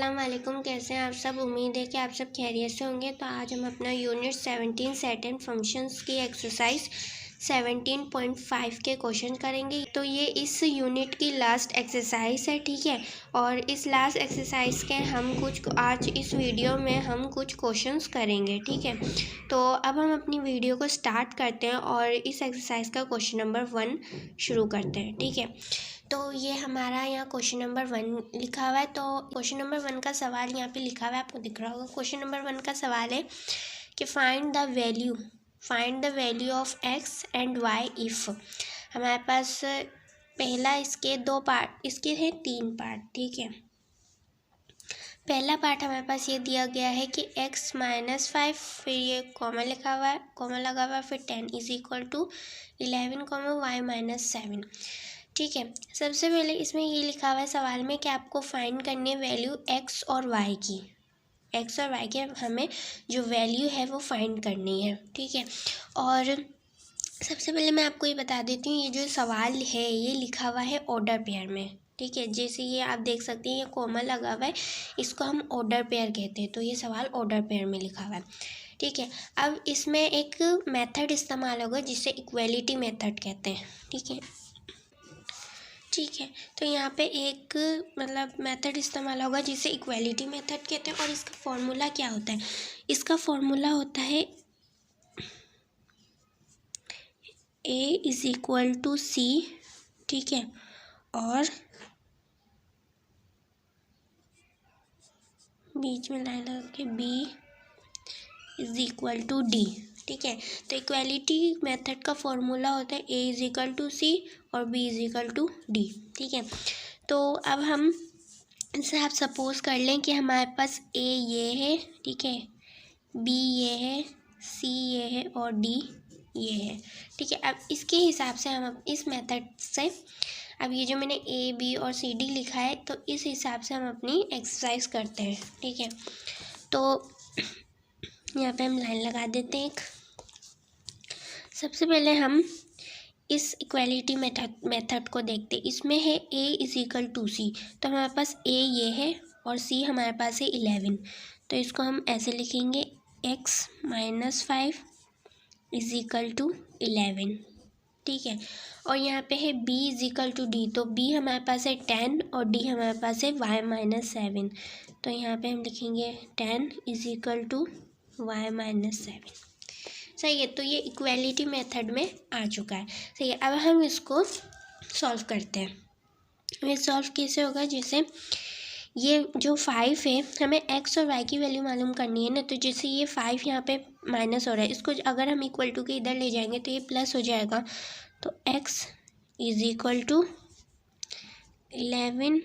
अस्सलाम वालेकुम। कैसे हैं आप सब? उम्मीद है कि आप सब खैरियत से होंगे। तो आज हम अपना यूनिट 17 सेट एंड फंक्शंस की एक्सरसाइज 17.5 के क्वेश्चन करेंगे। तो ये इस यूनिट की लास्ट एक्सरसाइज है, ठीक है। और इस लास्ट एक्सरसाइज के हम कुछ आज इस वीडियो में हम कुछ क्वेश्चंस करेंगे, ठीक है। तो अब हम अपनी वीडियो को स्टार्ट करते हैं और इस एक्सरसाइज का क्वेश्चन नंबर 1 शुरू करते हैं, ठीक है। तो ये हमारा यहाँ क्वेश्चन नंबर 1 लिखा हुआ है। तो क्वेश्चन नंबर 1 का सवाल यहाँ पे लिखा हुआ है, आपको दिख रहा होगा। क्वेश्चन नंबर 1 का सवाल है कि find the value of x and why if. हमारे पास पहला इसके 2 पार्ट, इसके हैं 3 पार्ट, ठीक है। पहला पार्ट हमारे पास ये दिया गया है कि x - 5, फिर ये कॉमा लिखा हुआ है, कॉमा लगा हुआ है, फिर 10 इज इक्वल टू 11, y - 7, ठीक है। सबसे पहले इसमें ये लिखा हुआ है सवाल में कि आपको फाइंड करनी है वैल्यू x और y की। x और y के हमें जो वैल्यू है वो फाइंड करनी है, ठीक है। और सबसे पहले मैं आपको ये बता देती हूँ, ये जो सवाल है ये लिखा हुआ है ऑर्डर पेयर में, ठीक है। जैसे ये आप देख सकते हैं, ये कॉमा लगा हुआ है, इसको हम ऑर्डर पेयर कहते हैं। तो ये सवाल ऑर्डर पेयर में लिखा हुआ है, ठीक है। अब इसमें एक मेथड इस्तेमाल होगा जिसे इक्वलिटी मेथड कहते हैं, ठीक है, ठीक है। तो यहाँ पे एक मेथड इस्तेमाल होगा जिसे इक्वलिटी मेथड कहते हैं। और इसका फॉर्मूला क्या होता है? इसका फॉर्मूला होता है A is equal to C, ठीक है, और बीच में लाइन लगा के B is equal to D, ठीक है। तो इक्वलिटी मेथड का फॉर्मूला होता है A is equal to C और B is equal to D, ठीक है। तो अब हम इसे आप सपोज कर लें कि हमारे पास A ये है, ठीक है, B ये है, C ये है और D ये है, ठीक है। अब इसके हिसाब से हम इस मेथड से, अब ये जो मैंने A B और C D लिखा है, तो इस हिसाब से हम अपनी एक्सरसाइज करते हैं, ठीक है। तो यहाँ पे हम लाइन लगा देते हैं एक। सबसे पहले हम इस इक्वलिटी मेथड को देखते हैं। इसमें है A is equal to C, तो हमारे पास A ये है और C हमारे पास है 11। तो इसको हम ऐसे लिखेंगे x - 5 इज इक्वल टू 11, ठीक है। और यहाँ पे है B is equal to D, तो B हमारे पास है 10 और D हमारे पास है y - 7। तो यहाँ पे हम लिखेंगे 10 इज इक्वल टू y - 7, सही है। तो ये इक्वलिटी मेथड में आ चुका है, सही है। अब हम इसको सॉल्व करते हैं। ये सॉल्व कैसे होगा? जैसे ये जो 5 है, हमें x और y की वैल्यू मालूम करनी है ना। तो जैसे ये 5 यहाँ पे माइनस हो रहा है, इसको अगर हम इक्वल टू के इधर ले जाएंगे तो ये प्लस हो जाएगा। तो x is equal to 11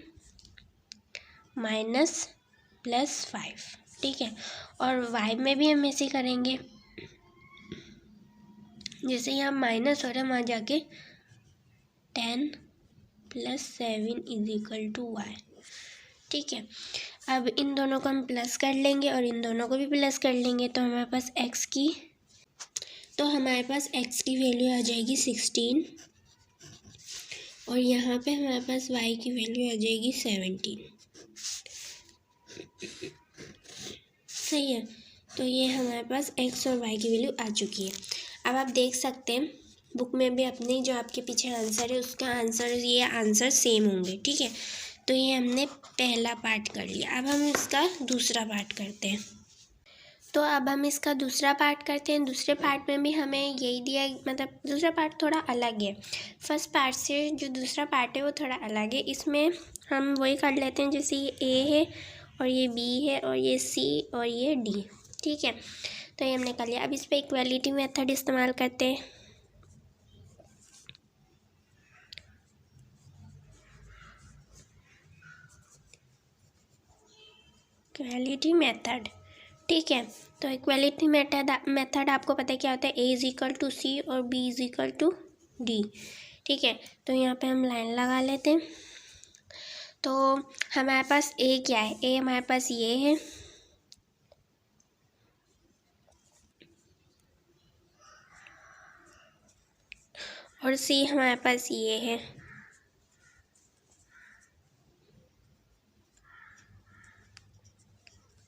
minus plus 5, ठीक है। और y में भी हम ऐसे करेंगे, जैसे यहाँ माइनस हो रहा है, वहाँ जाके 10 + 7 इज इक्वल टू y, ठीक है। अब इन दोनों को हम प्लस कर लेंगे और इन दोनों को भी प्लस कर लेंगे। तो हमारे पास x की वैल्यू आ जाएगी 16 और यहाँ पे हमारे पास y की वैल्यू आ जाएगी 17, सही है। तो ये हमारे पास x और y की वैल्यू आ चुकी है। अब आप देख सकते हैं बुक में भी अपनी जो आपके पीछे आंसर है उसका आंसर, ये आंसर सेम होंगे, ठीक है। तो ये हमने पहला पार्ट कर लिया। अब हम इसका दूसरा पार्ट करते हैं। तो अब हम इसका दूसरा पार्ट करते हैं। दूसरे पार्ट में भी हमें यही दिया, दूसरा पार्ट थोड़ा अलग है। फर्स्ट पार्ट से जो दूसरा पार्ट है वो थोड़ा अलग है। इसमें हम वही कर लेते हैं, जैसे ये A है और ये B है और ये C और ये D, ठीक है। तो ये हमने कर लिया। अब इस पर इक्वलिटी मेथड इस्तेमाल करते हैं। इक्वलिटी मेथड, ठीक है। तो इक्वलिटी मेथड आपको पता है क्या होता है? A is equal to C और B is equal to D, ठीक है। तो यहाँ पे हम लाइन लगा लेते हैं। तो हमारे पास A क्या है? A हमारे पास ये है और C हमारे पास ये है,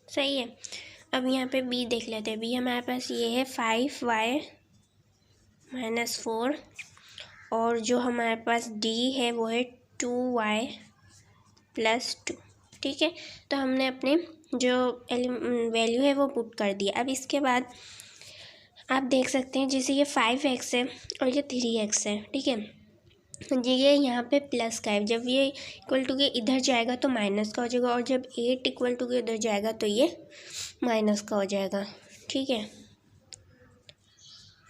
सही है। अब यहाँ पे बी देख लेते हैं। बी हमारे पास ये है 5y -4 और जो हमारे पास डी है वो है 2y + 2। ठीक है, तो हमने अपने जो वैल्यू है वो पुट कर दिया। अब इसके बाद आप देख सकते हैं जैसे ये 5x है और ये 3x है। ठीक है, ये यहाँ पे प्लस का है, जब ये इक्वल टू के इधर जाएगा तो माइनस का हो जाएगा, और जब 8 इक्वल टू के इधर जाएगा तो ये माइनस का हो जाएगा। ठीक है,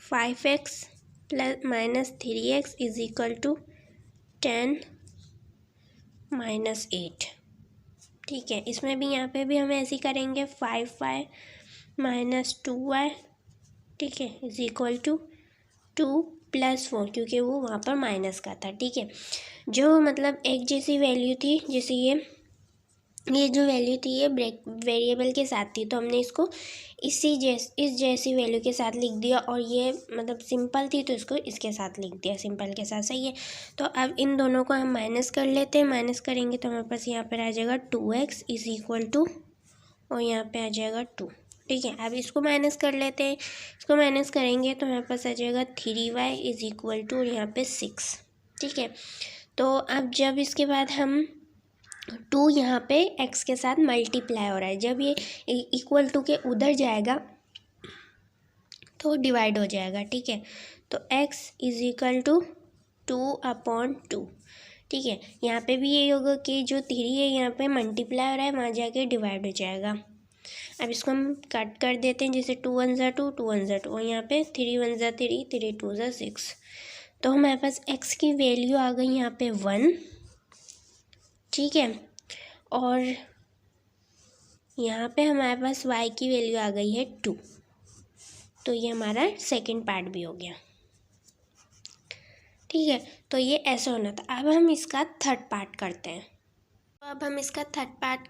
5x - 3x = 10 - 8। ठीक है, इसमें भी यहाँ पे भी हम ऐसे ही करेंगे। 5y - 2y, ठीक है, = 2 + 4, क्योंकि वो वहाँ पर माइनस का था। ठीक है, जो मतलब एक जैसी वैल्यू थी, जैसे ये जो वैल्यू थी ये वेरिएबल के साथ थी, तो हमने इसको इस जैसी वैल्यू के साथ लिख दिया, और ये मतलब सिंपल थी तो इसको इसके साथ लिख दिया, सिंपल के साथ। सही है, तो अब इन दोनों को हम माइनस कर लेते हैं। माइनस करेंगे तो हमारे पास यहाँ पर आ जाएगा 2x = और यहाँ पे आ जाएगा 2। ठीक है, अब इसको माइनस कर लेते हैं। इसको माइनस करेंगे तो हमारे पास आ जाएगा 3y = और यहाँ पे 6। ठीक है, तो अब जब इसके बाद हम 2 यहाँ पे x के साथ मल्टीप्लाई हो रहा है, जब ये इक्वल टू के उधर जाएगा तो डिवाइड हो जाएगा। ठीक है, तो x = 2/2। ठीक है, यहाँ पे भी ये होगा कि जो 3 है यहाँ पे मल्टीप्लाई हो रहा है, वहाँ जाके डिवाइड हो जाएगा। अब इसको हम कट कर देते हैं, जैसे 2 × 1 = 2, 2 × 1 = 2, और यहाँ पे 3 × 1 = 3, 3 × 2 = 6। तो हमारे पास x की वैल्यू आ गई यहाँ पे 1। ठीक है, और यहाँ पे हमारे पास y की वैल्यू आ गई है 2। तो ये हमारा सेकंड पार्ट भी हो गया। ठीक है, तो ये ऐसा होना था। अब हम इसका थर्ड पार्ट करते हैं। अब हम इसका थर्ड पार्ट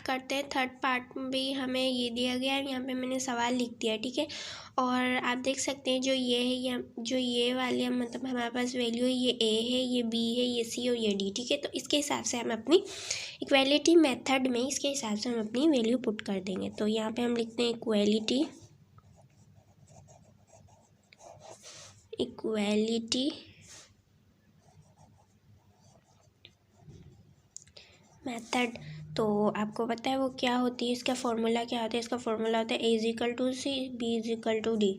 करते हैं। थर्ड पार्ट भी हमें ये दिया गया है, यहाँ पे मैंने सवाल लिख दिया। ठीक है, और आप देख सकते हैं जो ये है, या जो ये वाले मतलब हमारे पास वैल्यू है, ये a है, ये b है, ये c और ये d। ठीक है, तो इसके हिसाब से हम अपनी इक्वालिटी मेथड में इसके हिसाब से हम अपनी वैल्यू पुट कर देंगे। तो यहाँ पे हम लिखते हैं इक्वालिटी मेथड। तो आपको पता है वो क्या होती है, इसका फॉर्मूला क्या होता है? इसका फॉर्मूला होता है a = c, b = d।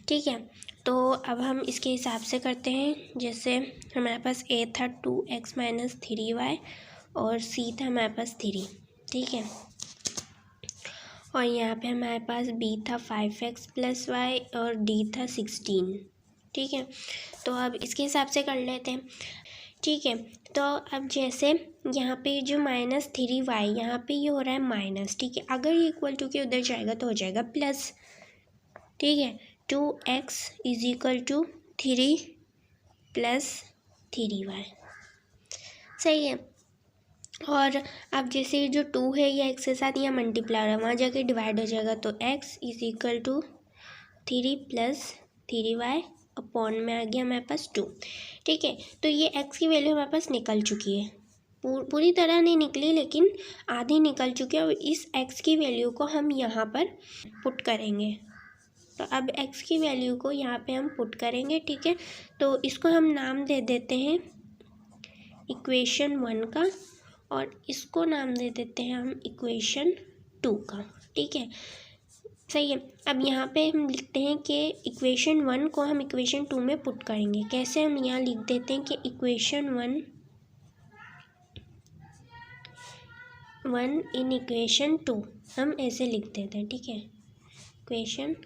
ठीक है, तो अब हम इसके हिसाब से करते हैं। जैसे हमारे पास a था 2x - 3y और c था हमारे पास 3। ठीक है, और यहाँ पे हमारे पास b था 5x + y और d था 16। ठीक है, तो अब इसके हिसाब से कर लेते हैं। ठीक है, तो अब जैसे यहाँ पे जो -3y यहाँ पे ये हो रहा है माइनस। ठीक है, अगर ये इक्वल टू के उधर जाएगा तो हो जाएगा प्लस। ठीक है, 2x = 3 + 3y। सही है, और अब जैसे जो 2 है ये x के साथ यहाँ मल्टीप्लाई हो रहा है, वहाँ जाके डिवाइड हो जाएगा, तो x = 3 + 3y अपॉन में आ गया हमारे पास 2। ठीक है, तो ये x की वैल्यू हमारे पास निकल चुकी है। पूरी तरह नहीं निकली, लेकिन आधी निकल चुकी है, और इस x की वैल्यू को हम यहाँ पर पुट करेंगे। तो अब x की वैल्यू को यहाँ पे हम पुट करेंगे। ठीक है, तो इसको हम नाम दे देते हैं इक्वेशन 1 का, और इसको नाम दे देते हैं हम इक्वेशन 2 का। ठीक है, सही है। अब यहाँ पे हम लिखते हैं कि इक्वेशन 1 को हम इक्वेशन 2 में पुट करेंगे। कैसे? हम यहाँ लिख देते हैं कि इक्वेशन 1 इन इक्वेशन 2, हम ऐसे लिख देते हैं। ठीक है, इक्वेशन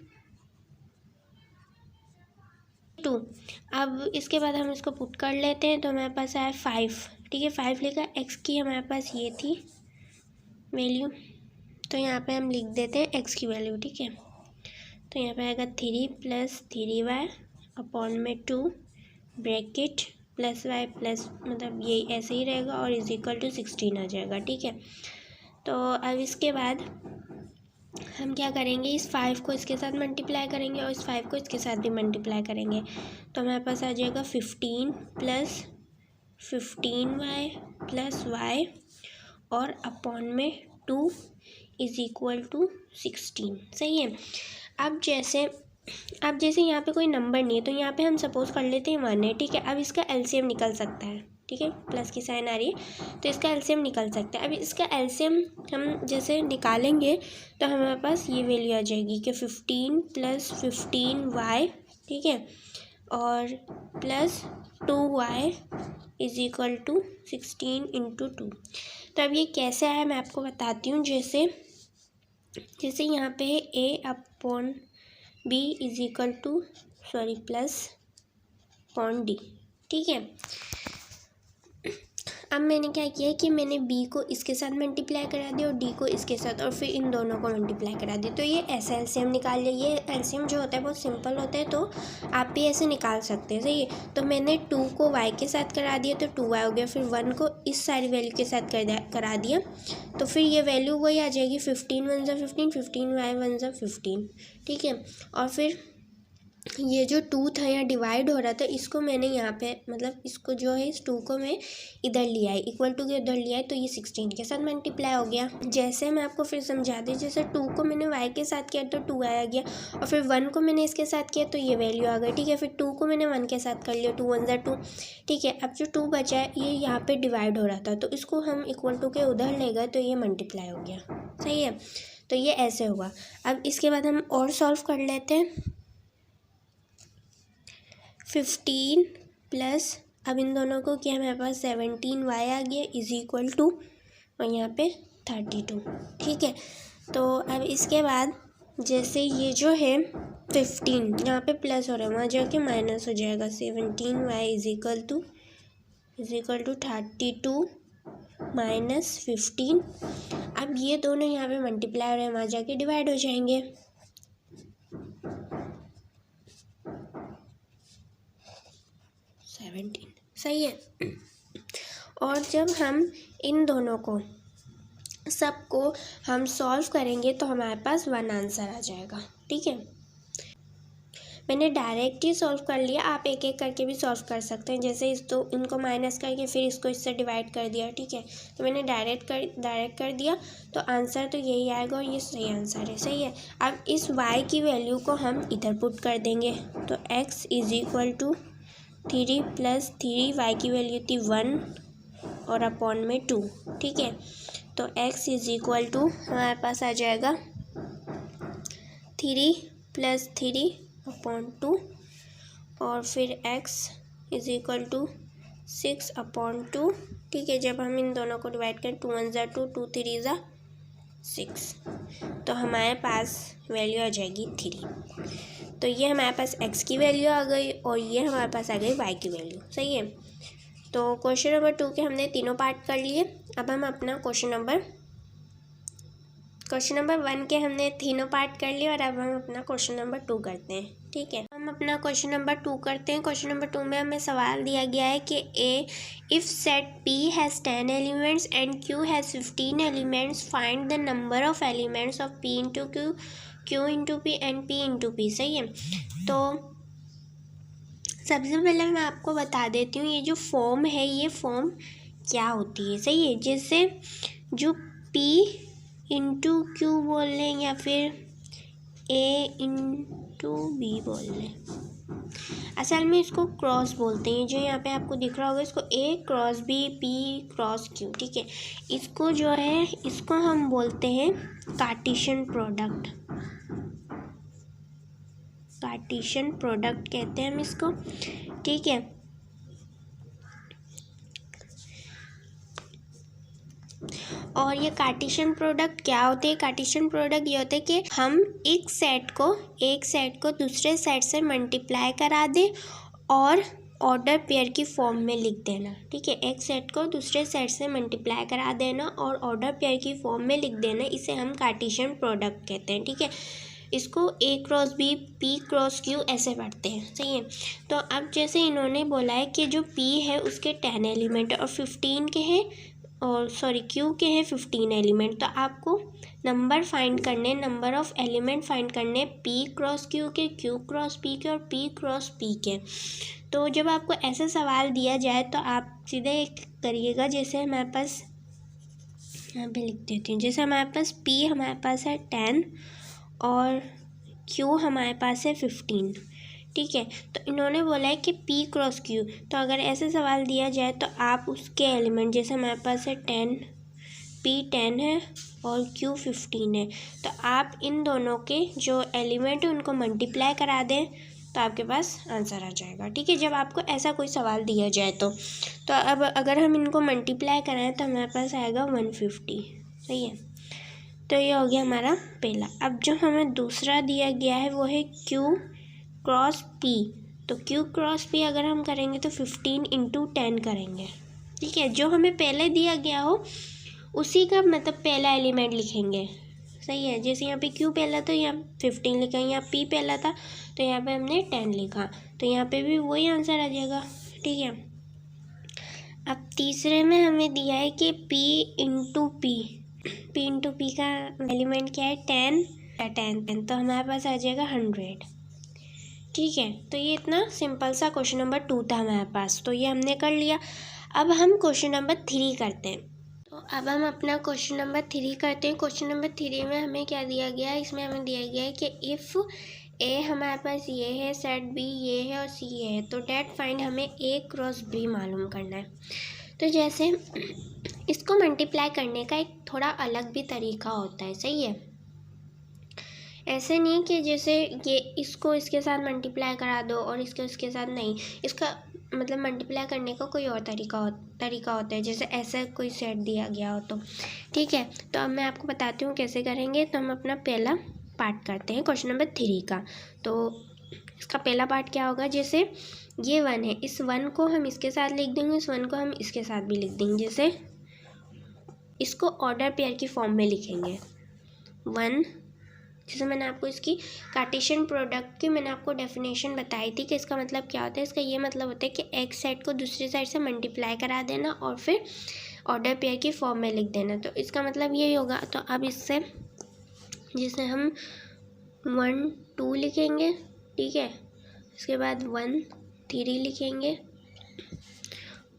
2। अब इसके बाद हम इसको पुट कर लेते हैं, तो हमारे पास आया 5। ठीक है, 5 लिखा। x की हमारे पास ये थी वैल्यू, तो यहाँ पे हम लिख देते हैं x की वैल्यू। ठीक है, तो यहाँ पे आएगा 3 + 3y अपॉन में 2 ब्रैकेट +y प्लस, मतलब ये ऐसे ही रहेगा, और = 16 आ जाएगा। ठीक है, तो अब इसके बाद हम क्या करेंगे, इस 5 को इसके साथ मल्टीप्लाई करेंगे और इस 5 को इसके साथ भी मल्टीप्लाई करेंगे, तो हमारे पास आ जाएगा 15 + 15y + y और अपॉन में 2 इज इक्वल टू 16। सही है। अब जैसे यहाँ पे कोई नंबर नहीं है तो यहाँ पे हम सपोज कर लेते हैं 1 है, ठीक है। अब इसका एलसीएम निकल सकता है, ठीक है, प्लस की साइन आ रही है तो इसका एलसीएम निकल सकता है। अब इसका एलसीएम हम जैसे निकालेंगे तो हमारे पास ये वैल्यू आ जाएगी कि 15 + 15y, ठीक है, और plus 2y is equal to 16 × 2। तो अब ये कैसे आया मैं आपको बताती हूँ। जैसे यहाँ पे है a/b is equal two plus d, ठीक है। अब मैंने क्या किया है कि मैंने b को इसके साथ मल्टीप्लाई करा दिया और d को इसके साथ, और फिर इन दोनों को मल्टीप्लाई करा दिया। तो ये ऐसा एलसीएम निकाल लिया। ये एलसीएम जो होता है बहुत सिंपल होता है, तो आप भी ऐसे निकाल सकते हैं। सही है। तो मैंने 2 को y के साथ करा दिया तो 2y हो गया, फिर 1 को इस सारी वैल्यू के साथ करा दिया तो फिर ये वैल्यू वही आ जाएगी 15 × 1 = 15, 15y 1 = 15, ठीक है। और फिर ये जो 2 था यहाँ डिवाइड हो रहा था, इसको मैंने यहाँ पे मतलब इसको जो है इस 2 को मैं इधर लिया है, इक्वल टू के उधर लिया है, तो ये 16 के साथ मल्टीप्लाई हो गया। जैसे मैं आपको फिर समझा दी, जैसे 2 को मैंने y के साथ किया तो 2y आ गया, और फिर 1 को मैंने इसके साथ किया तो ये वैल्यू आ गई, ठीक है। फिर 2 को मैंने 1 के साथ कर लिया, 2 1 = 2, ठीक है। अब जो 2 बचा है ये यहाँ पर डिवाइड हो रहा था तो इसको हम इक्वल टू के उधर ले गए तो ये मल्टीप्लाई हो गया। सही है। तो ये ऐसे हुआ। अब इसके बाद हम और सॉल्व कर लेते हैं। 15 प्लस, अब इन दोनों को किया मेरे पास 17y आ गया इज इक्वल टू, और यहाँ पे 32, ठीक है। तो अब इसके बाद जैसे ये जो है 15 यहाँ पे प्लस हो रहा है, वहाँ जाके माइनस हो जाएगा। 17y is equal to 32 minus 15। अब ये दोनों यहाँ पे मल्टीप्लाई हो रहे हैं, वहाँ जाके डिवाइड हो जाएंगे। 17, सही है। और जब हम इन दोनों को सबको हम सॉल्व करेंगे तो हमारे पास 1 आंसर आ जाएगा, ठीक है। मैंने डायरेक्ट ही सॉल्व कर लिया, आप एक एक करके भी सॉल्व कर सकते हैं। जैसे इनको माइनस करके फिर इसको इससे डिवाइड कर दिया, ठीक है। तो मैंने डायरेक्ट कर दिया तो आंसर तो यही आएगा और ये सही आंसर है। सही है। अब इस y की वैल्यू को हम इधर पुट कर देंगे तो x is equal to 3 + 3, y की वैल्यू थी 1 और अपॉन में 2, ठीक है। तो x इज इक्वल टू हमारे पास आ जाएगा 3 + 3 अपॉन 2, और फिर x is equal to 6 upon 2, ठीक है। जब हम इन दोनों को डिवाइड करें 2 1 = 2, 2 3 = 6, तो हमारे पास वैल्यू आ जाएगी 3। तो ये हमारे पास x की वैल्यू आ गई और ये हमारे पास आ गई y की वैल्यू। सही है। तो क्वेश्चन नंबर 2 के हमने तीनों पार्ट कर लिए। अब हम अपना क्वेश्चन नंबर 1 के हमने तीनों पार्ट कर लिए और अब हम अपना क्वेश्चन नंबर 2 करते हैं, ठीक है। हम अपना क्वेश्चन नंबर 2 करते हैं। क्वेश्चन नंबर 2 में हमें सवाल दिया गया है कि if set P has 10 elements and Q has 15 elements, find the number of elements of P × Q, Q × P and P × P। सही है। तो सबसे पहले मैं आपको बता देती हूँ ये जो फॉर्म है ये फॉर्म क्या होती है। सही है। जैसे जो P × Q बोल लें या फिर A × B बोल लें, असल में इसको क्रॉस बोलते हैं। जो यहाँ पे आपको दिख रहा होगा इसको A × B, P × Q, ठीक है। इसको जो है इसको हम बोलते हैं कार्टेशियन प्रोडक्ट। कार्टेशियन प्रोडक्ट कहते हैं हम इसको, ठीक है। और ये कार्टेशियन प्रोडक्ट क्या होते हैं? कार्टेशियन प्रोडक्ट ये होते हैं कि हम एक सेट को दूसरे सेट से मल्टीप्लाई करा दें और ऑर्डर पेयर की फॉर्म में लिख देना, ठीक है। एक सेट को दूसरे सेट से मल्टीप्लाई करा देना और ऑर्डर पेयर की फॉर्म में लिख देना, इसे हम कार्टेशियन प्रोडक्ट कहते हैं, ठीक है। इसको A × B, P × Q ऐसे पढ़ते हैं। सही है। तो अब जैसे इन्होंने बोला है कि जो P है उसके 10 एलिमेंट और 15 के हैं, और Q के हैं 15 एलिमेंट। तो आपको नंबर फाइंड करने, नंबर ऑफ़ एलिमेंट फाइंड करने P × Q के, Q × P के और P × P के। तो जब आपको ऐसा सवाल दिया जाए तो आप सीधे करिएगा, जैसे हमारे पास यहाँ पे लिख देती हूँ। जैसे हमारे पास P हमारे पास है 10 और Q हमारे पास है 15, ठीक है। तो इन्होंने बोला है कि P क्रॉस Q, तो अगर ऐसे सवाल दिया जाए तो आप उसके एलिमेंट, जैसे हमारे पास है 10, P 10 है और Q 15 है, तो आप इन दोनों के जो एलिमेंट है उनको मल्टीप्लाई करा दें तो आपके पास आंसर आ जाएगा, ठीक है। जब आपको ऐसा कोई सवाल दिया जाए तो अब अगर हम इनको मल्टीप्लाई कराएं तो हमारे पास आएगा 150, सही है। तो ये हो गया हमारा पहला। अब जो हमें दूसरा दिया गया है वो है Q क्रॉस P, तो Q क्रॉस P अगर हम करेंगे तो 15 × 10 करेंगे, ठीक है। जो हमें पहले दिया गया हो उसी का मतलब पहला एलिमेंट लिखेंगे, सही है। जैसे यहाँ पे Q पहला तो यहाँ 15 लिखा, यहाँ P पहला था तो यहाँ पे हमने 10 लिखा, तो यहाँ पे भी वही आंसर आ जाएगा, ठीक है। अब तीसरे में हमें दिया है कि P × P का एलिमेंट क्या है 10, तो हमारे पास आ जाएगा 100, ठीक है। तो ये इतना सिंपल सा क्वेश्चन नंबर 2 था हमारे पास, तो ये हमने कर लिया। अब हम क्वेश्चन नंबर 3 करते हैं। तो अब हम अपना क्वेश्चन नंबर 3 करते हैं। क्वेश्चन नंबर 3 में हमें क्या दिया गया है, इसमें हमें दिया गया है कि इफ़ ए हमारे पास ये है, सेट बी ये है और सी ये है, तो डेट फाइंड हमें ए क्रॉस बी मालूम करना है। तो जैसे इसको मल्टीप्लाई करने का एक थोड़ा अलग भी तरीका होता है, सही है। ऐसे नहीं कि जैसे ये इसको इसके साथ मल्टीप्लाई करा दो और इसको इसके साथ नहीं, इसका मतलब मल्टीप्लाई करने का कोई और तरीका होता है, जैसे ऐसा कोई सेट दिया गया हो तो, ठीक है। तो अब मैं आपको बताती हूँ कैसे करेंगे। तो हम अपना पहला पार्ट करते हैं क्वेश्चन नंबर 3 का। तो इसका पहला पार्ट क्या होगा, जैसे ये 1 है, इस 1 को हम इसके साथ लिख देंगे, इस 1 को हम इसके साथ भी लिख देंगे। जैसे इसको ऑर्डर पेयर की फॉर्म में लिखेंगे 1, जैसे मैंने आपको इसकी कार्टेशियन प्रोडक्ट की मैंने आपको डेफिनेशन बताई थी कि इसका मतलब क्या होता है। इसका ये मतलब होता है कि एक साइड को दूसरी साइड से मल्टीप्लाई करा देना और फिर ऑर्डर पेयर की फॉर्म में लिख देना, तो इसका मतलब यही होगा। तो अब इससे जैसे हम 1 2 लिखेंगे, ठीक है, इसके बाद 1 3 लिखेंगे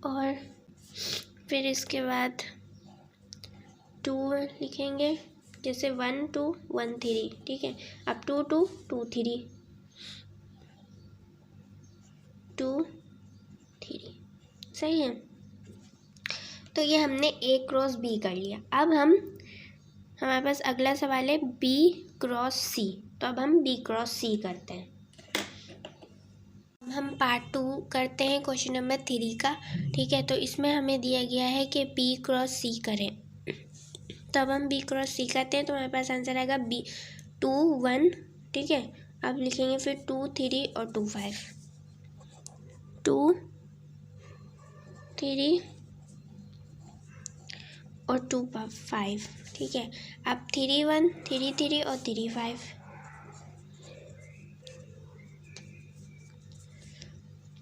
और फिर इसके बाद 2 लिखेंगे, जैसे 1 2 1 3, ठीक है। अब 2 2 2 3 2 3, सही है। तो ये हमने A क्रॉस B कर लिया। अब हमारे पास अगला सवाल है B क्रॉस C, तो अब हम B क्रॉस C करते हैं। अब हम पार्ट 2 करते हैं क्वेश्चन नंबर 3 का, ठीक है। तो इसमें हमें दिया गया है कि B क्रॉस C करें, तब हम B क्रॉस C करते हैं तो हमारे पास आंसर आएगा B 2 1, ठीक है। अब लिखेंगे फिर 2 3 और 2 5, 2 3 और 2 5, ठीक है। अब 3 1 3 3 और 3 5,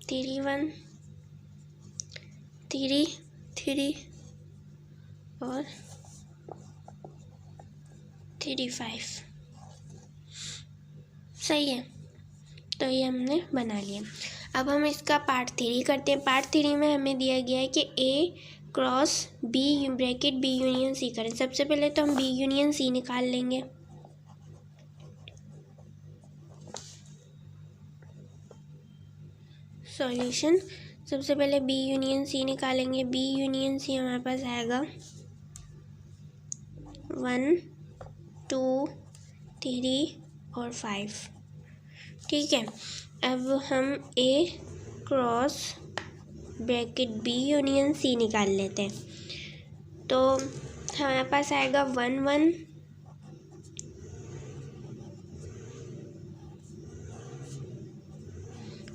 3 1 3 3 और 3 5, सही है। तो ये हमने बना लिया। अब हम इसका पार्ट 3 करते हैं। पार्ट 3 में हमें दिया गया है कि A cross B bracket B union C करें। सबसे पहले तो हम B यूनियन C निकाल लेंगे, सॉल्यूशन। सबसे पहले B यूनियन C निकालेंगे। B यूनियन C हमारे पास आएगा 1 2 3 और 5, ठीक है। अब हम A cross bracket B union C निकाल लेते हैं। तो हमारे पास आएगा 1 1,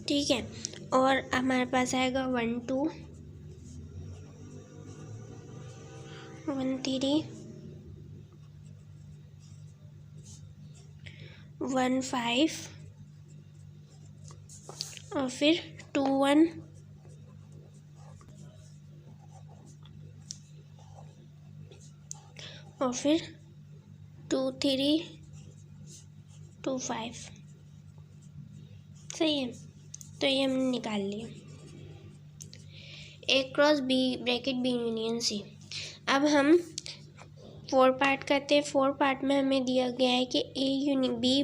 ठीक है, और हमारे पास आएगा 1 2 1 3 1 5 और फिर 2 1 और फिर 2 3 2 5, सही है। तो ये हमने निकाल लिया A cross B bracket B union C। अब हम 4 पार्ट करते हैं। 4 पार्ट में हमें दिया गया है कि B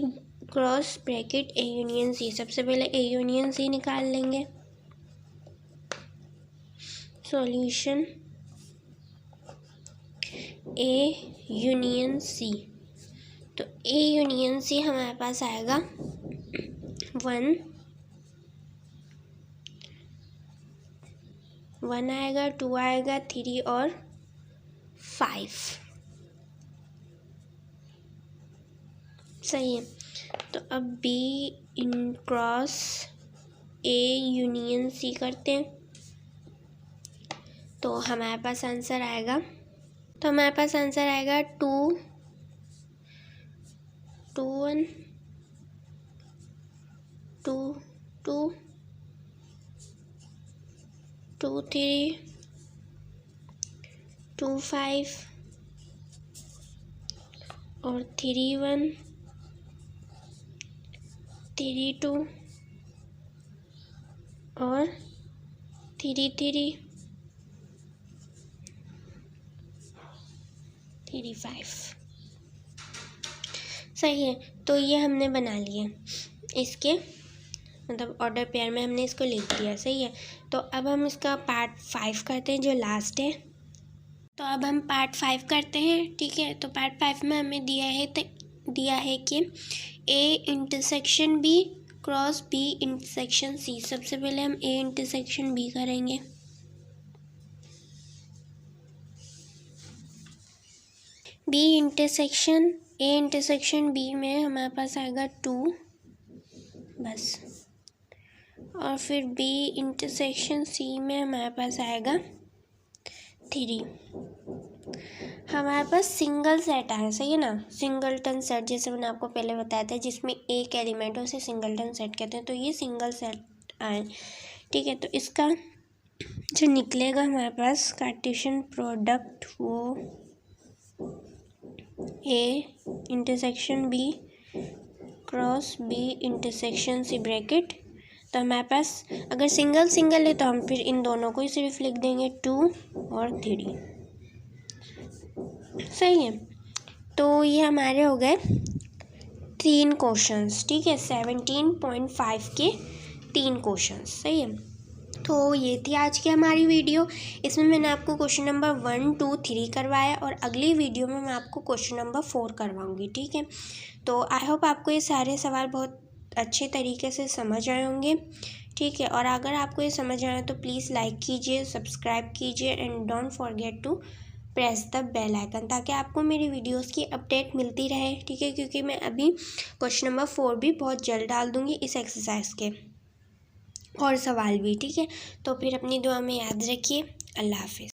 cross bracket A union C. सबसे पहले ए यूनियन सी निकाल लेंगे। Solution A union C. तो ए यूनियन सी हमारे पास आएगा 1 आएगा, 2 आएगा, 3 और 5। सही है। तो अब B in cross A union C करते हैं। तो हमारे पास आंसर आएगा 2 2 1 2 2 2 3 2 5 और 3 1 3 2 और 3 3 3 5। सही है। तो ये हमने बना लिया, इसके मतलब ऑर्डर पेयर में हमने इसको लिख दिया। सही है। तो अब हम इसका पार्ट 5 करते हैं, जो लास्ट है। तो अब हम पार्ट 5 करते हैं। ठीक है। तो पार्ट 5 में हमें दिया है कि A intersection B cross B intersection C. सबसे पहले हम ए इंटरसेक्शन बी करेंगे। B intersection A intersection B में हमारे पास आएगा 2 बस, और फिर बी इंटरसेक्शन सी में हमारे पास आएगा 3। हमारे पास सिंगल सेट आया। सही है ना, सिंगलटन सेट, जैसे मैंने आपको पहले बताया था, जिसमें एक एलिमेंट है उसे सिंगलटन सेट कहते हैं। तो ये सिंगल सेट आए। ठीक है। तो इसका जो निकलेगा हमारे पास कार्टेशियन प्रोडक्ट, वो A intersection B cross B intersection C bracket. तो हमारे पास अगर सिंगल सिंगल है तो हम फिर इन दोनों को ही सिर्फ लिख देंगे 2 और 3। सही है। तो ये हमारे हो गए 3 क्वेश्चंस। ठीक है। 17.5 के 3 क्वेश्चंस। सही है। तो ये थी आज की हमारी वीडियो। इसमें मैंने आपको क्वेश्चन नंबर 1 2 3 करवाया, और अगली वीडियो में मैं आपको क्वेश्चन नंबर 4 करवाऊँगी। ठीक है। तो आई होप आपको ये सारे सवाल बहुत अच्छे तरीके से समझ आए होंगे। ठीक है। और अगर आपको ये समझ आया तो प्लीज़ लाइक कीजिए, सब्सक्राइब कीजिए, and don't forget to press the bell icon, ताकि आपको मेरी वीडियोस की अपडेट मिलती रहे। ठीक है। क्योंकि मैं अभी क्वेश्चन नंबर 4 भी बहुत जल्द डाल दूँगी इस एक्सरसाइज के, और सवाल भी। ठीक है। तो फिर अपनी दुआ में याद रखिए। अल्लाह हाफिज़।